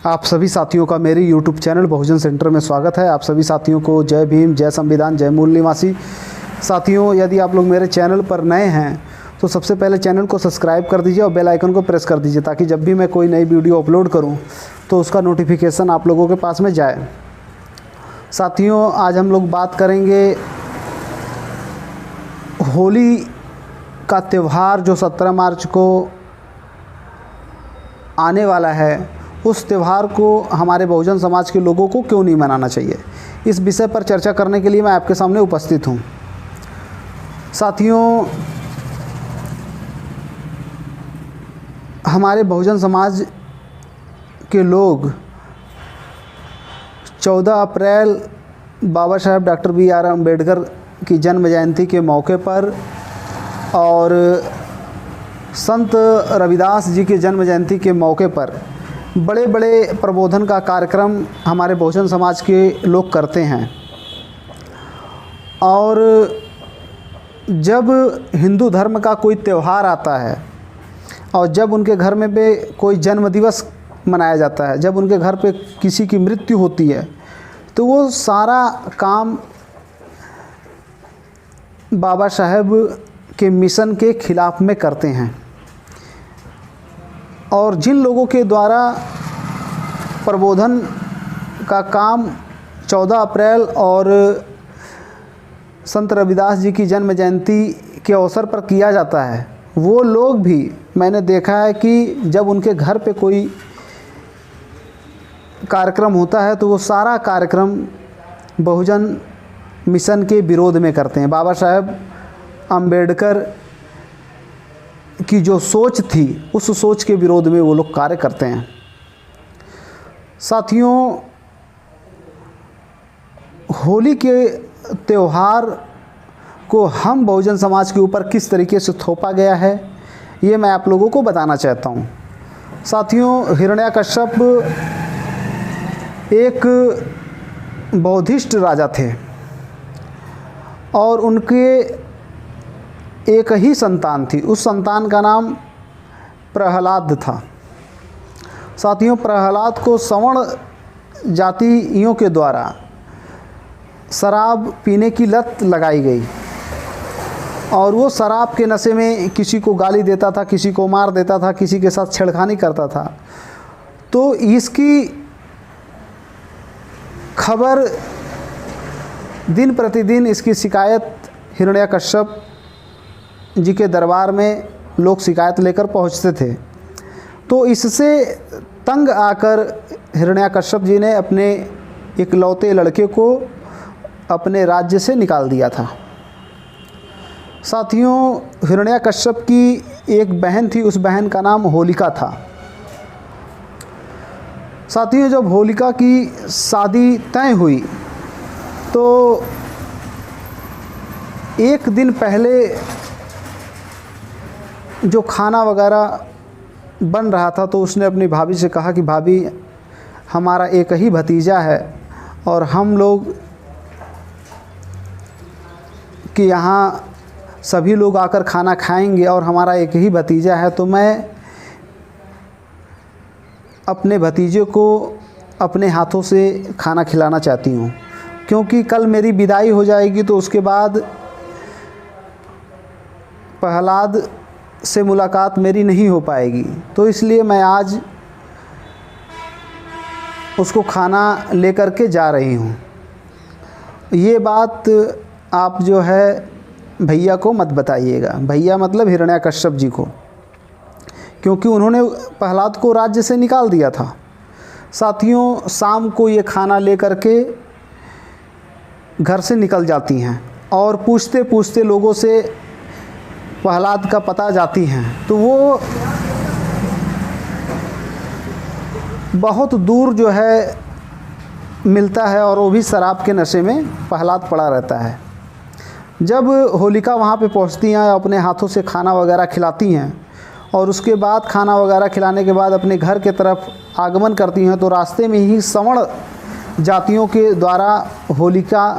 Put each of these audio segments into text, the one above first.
आप सभी साथियों का मेरे YouTube चैनल बहुजन सेंटर में स्वागत है। आप सभी साथियों को जय भीम, जय संविधान, जय मूल निवासी। साथियों, यदि आप लोग मेरे चैनल पर नए हैं तो सबसे पहले चैनल को सब्सक्राइब कर दीजिए और बेल आइकन को प्रेस कर दीजिए ताकि जब भी मैं कोई नई वीडियो अपलोड करूं तो उसका नोटिफिकेशन आप लोगों के पास में जाए। साथियों, आज हम लोग बात करेंगे होली का त्यौहार जो 17 मार्च को आने वाला है, उस त्यौहार को हमारे बहुजन समाज के लोगों को क्यों नहीं मनाना चाहिए। इस विषय पर चर्चा करने के लिए मैं आपके सामने उपस्थित हूँ। साथियों, हमारे बहुजन समाज के लोग 14 अप्रैल बाबा साहेब डॉक्टर B.R. अम्बेडकर की जन्म जयंती के मौके पर और संत रविदास जी के जन्म जयंती के मौके पर बड़े बड़े प्रबोधन का कार्यक्रम हमारे बहुजन समाज के लोग करते हैं। और जब हिंदू धर्म का कोई त्यौहार आता है और जब उनके घर में पे कोई जन्म दिवस मनाया जाता है, जब उनके घर पे किसी की मृत्यु होती है, तो वो सारा काम बाबा साहेब के मिशन के खिलाफ में करते हैं। और जिन लोगों के द्वारा प्रबोधन का काम 14 अप्रैल और संत रविदास जी की जन्म जयंती के अवसर पर किया जाता है, वो लोग भी मैंने देखा है कि जब उनके घर पे कोई कार्यक्रम होता है तो वो सारा कार्यक्रम बहुजन मिशन के विरोध में करते हैं। बाबा साहेब अम्बेडकर की जो सोच थी, उस सोच के विरोध में वो लोग कार्य करते हैं। साथियों, होली के त्यौहार को हम बहुजन समाज के ऊपर किस तरीके से थोपा गया है, ये मैं आप लोगों को बताना चाहता हूँ। साथियों, हिरण्याकश्यप एक बौद्धिस्ट राजा थे और उनके एक ही संतान थी। उस संतान का नाम प्रहलाद था। साथियों, प्रहलाद को सवर्ण जातियों के द्वारा शराब पीने की लत लगाई गई और वो शराब के नशे में किसी को गाली देता था, किसी को मार देता था, किसी के साथ छेड़खानी करता था। तो इसकी खबर दिन प्रतिदिन इसकी शिकायत हिरण्याकश्यप जी के दरबार में लोग शिकायत लेकर पहुंचते थे। तो इससे तंग आकर हिरण्याकश्यप जी ने अपने इकलौते लड़के को अपने राज्य से निकाल दिया था। साथियों, हिरण्याकश्यप की एक बहन थी, उस बहन का नाम होलिका था। साथियों, जब होलिका की शादी तय हुई तो एक दिन पहले जो खाना वगैरह बन रहा था तो उसने अपनी भाभी से कहा कि भाभी, हमारा एक ही भतीजा है और हम लोग कि यहाँ सभी लोग आकर खाना खाएंगे और हमारा एक ही भतीजा है, तो मैं अपने भतीजे को अपने हाथों से खाना खिलाना चाहती हूँ, क्योंकि कल मेरी विदाई हो जाएगी तो उसके बाद प्रहलाद से मुलाकात मेरी नहीं हो पाएगी। तो इसलिए मैं आज उसको खाना लेकर के जा रही हूँ। ये बात आप जो है भैया को मत बताइएगा। भैया मतलब हिरण्याकश्यप जी को, क्योंकि उन्होंने प्रहलाद को राज्य से निकाल दिया था। साथियों, शाम को ये खाना लेकर के घर से निकल जाती हैं और पूछते पूछते लोगों से प्रहलाद का पता जाती हैं। तो वो बहुत दूर जो है मिलता है और वो भी शराब के नशे में प्रहलाद पड़ा रहता है। जब होलिका वहाँ पे पहुँचती हैं, अपने हाथों से खाना वगैरह खिलाती हैं और उसके बाद खाना वगैरह खिलाने के बाद अपने घर के तरफ आगमन करती हैं, तो रास्ते में ही सवर्ण जातियों के द्वारा होलिका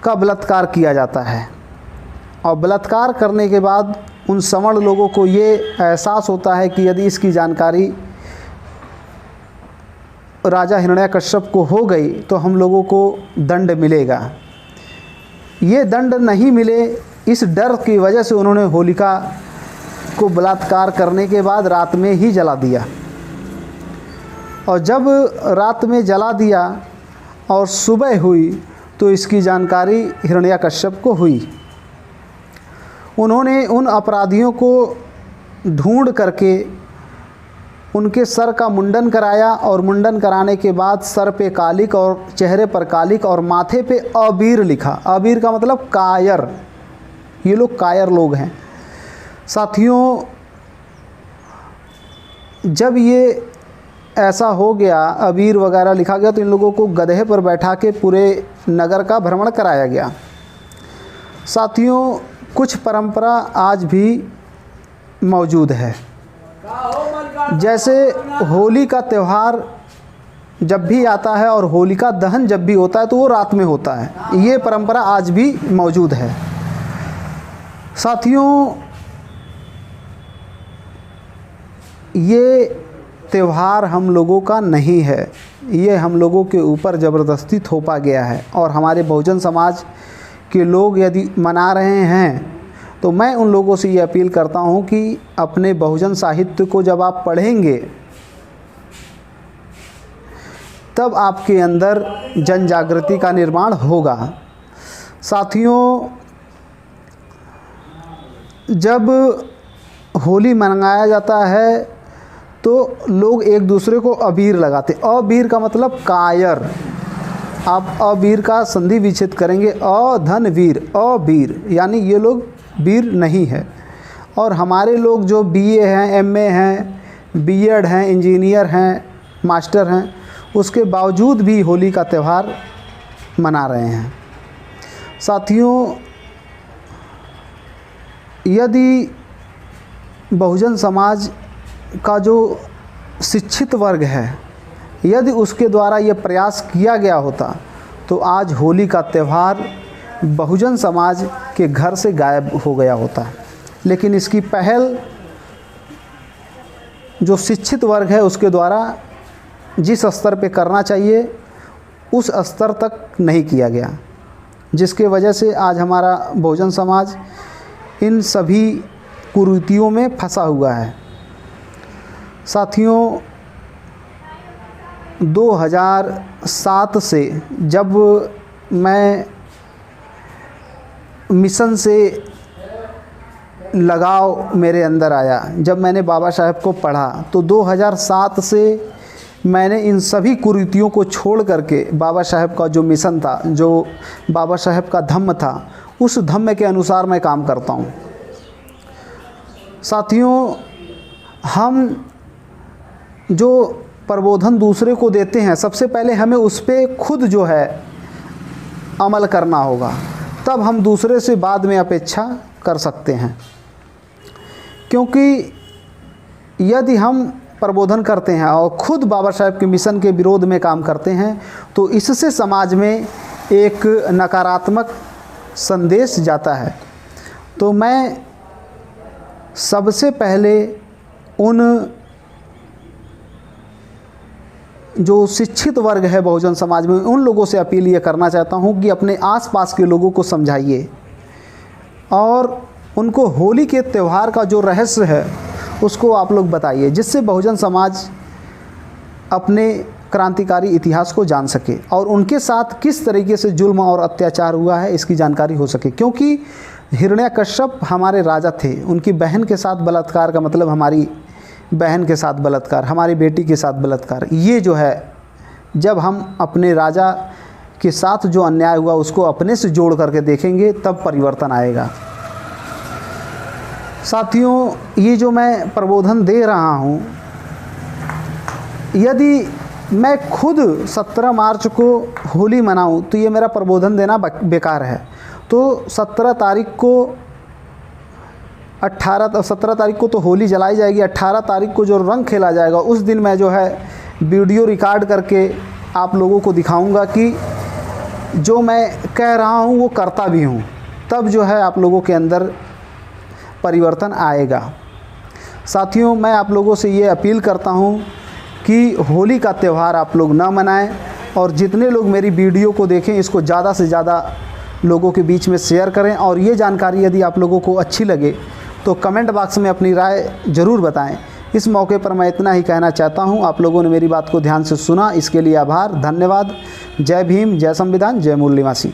का बलात्कार किया जाता है। और बलात्कार करने के बाद उन सवर्ण लोगों को ये एहसास होता है कि यदि इसकी जानकारी राजा हिरण्याकश्यप को हो गई तो हम लोगों को दंड मिलेगा। ये दंड नहीं मिले इस डर की वजह से उन्होंने होलिका को बलात्कार करने के बाद रात में ही जला दिया। और जब रात में जला दिया और सुबह हुई तो इसकी जानकारी हिरण्याकश्यप को हुई। उन्होंने उन अपराधियों को ढूंढ करके उनके सर का मुंडन कराया और मुंडन कराने के बाद सर पे कालिक और चेहरे पर कालिक और माथे पे अबीर लिखा। अबीर का मतलब कायर, ये लोग कायर लोग हैं। साथियों, जब ये ऐसा हो गया, अबीर वगैरह लिखा गया, तो इन लोगों को गधे पर बैठा के पूरे नगर का भ्रमण कराया गया। साथियों, कुछ परंपरा आज भी मौजूद है। जैसे होली का त्यौहार जब भी आता है और होलिका दहन जब भी होता है तो वो रात में होता है। ये परंपरा आज भी मौजूद है। साथियों, ये त्यौहार हम लोगों का नहीं है, ये हम लोगों के ऊपर ज़बरदस्ती थोपा गया है। और हमारे बहुजन समाज के लोग यदि मना रहे हैं तो मैं उन लोगों से ये अपील करता हूँ कि अपने बहुजन साहित्य को जब आप पढ़ेंगे तब आपके अंदर जन जागृति का निर्माण होगा। साथियों, जब होली मनाया जाता है तो लोग एक दूसरे को अबीर लगाते। अबीर का मतलब कायर। आप अबीर का संधि विच्छेद करेंगे, अधन वीर, अबीर, यानी ये लोग वीर नहीं है। और हमारे लोग जो बीए हैं, एमए हैं, बीएड हैं, इंजीनियर हैं, मास्टर हैं, उसके बावजूद भी होली का त्यौहार मना रहे हैं। साथियों, यदि बहुजन समाज का जो शिक्षित वर्ग है, यदि उसके द्वारा ये प्रयास किया गया होता तो आज होली का त्यौहार बहुजन समाज के घर से गायब हो गया होता। लेकिन इसकी पहल जो शिक्षित वर्ग है उसके द्वारा जिस स्तर पे करना चाहिए उस स्तर तक नहीं किया गया, जिसके वजह से आज हमारा बहुजन समाज इन सभी कुरीतियों में फंसा हुआ है। साथियों, 2007 से जब मैं मिशन से लगाव मेरे अंदर आया, जब मैंने बाबा साहेब को पढ़ा तो 2007 से मैंने इन सभी कुरीतियों को छोड़ करके बाबा साहेब का जो मिशन था, जो बाबा साहेब का धम्म था, उस धम्म के अनुसार मैं काम करता हूँ। साथियों, हम जो प्रबोधन दूसरे को देते हैं, सबसे पहले हमें उस पर खुद जो है अमल करना होगा, तब हम दूसरे से बाद में अपेक्षा कर सकते हैं। क्योंकि यदि हम प्रबोधन करते हैं और खुद बाबा साहेब के मिशन के विरोध में काम करते हैं तो इससे समाज में एक नकारात्मक संदेश जाता है। तो मैं सबसे पहले उन जो शिक्षित वर्ग है बहुजन समाज में, उन लोगों से अपील ये करना चाहता हूँ कि अपने आसपास के लोगों को समझाइए और उनको होली के त्यौहार का जो रहस्य है उसको आप लोग बताइए, जिससे बहुजन समाज अपने क्रांतिकारी इतिहास को जान सके और उनके साथ किस तरीके से जुल्म और अत्याचार हुआ है इसकी जानकारी हो सके। क्योंकि हिरण्याकश्यप हमारे राजा थे, उनकी बहन के साथ बलात्कार का मतलब हमारी बहन के साथ बलात्कार, हमारी बेटी के साथ बलात्कार, ये जो है जब हम अपने राजा के साथ जो अन्याय हुआ उसको अपने से जोड़ करके देखेंगे तब परिवर्तन आएगा। साथियों, ये जो मैं प्रबोधन दे रहा हूँ, यदि मैं खुद 17 मार्च को होली मनाऊँ तो ये मेरा प्रबोधन देना बेकार है। तो 17 तारीख को 17 तारीख को तो होली जलाई जाएगी, 18 तारीख को जो रंग खेला जाएगा उस दिन मैं जो है वीडियो रिकॉर्ड करके आप लोगों को दिखाऊंगा कि जो मैं कह रहा हूँ वो करता भी हूँ, तब जो है आप लोगों के अंदर परिवर्तन आएगा। साथियों, मैं आप लोगों से ये अपील करता हूँ कि होली का त्यौहार आप लोग ना मनाएं, और जितने लोग मेरी वीडियो को देखें इसको ज़्यादा से ज़्यादा लोगों के बीच में शेयर करें। और ये जानकारी यदि आप लोगों को अच्छी लगे तो कमेंट बॉक्स में अपनी राय ज़रूर बताएं। इस मौके पर मैं इतना ही कहना चाहता हूं। आप लोगों ने मेरी बात को ध्यान से सुना, इसके लिए आभार, धन्यवाद। जय भीम, जय संविधान, जय मूल निवासी।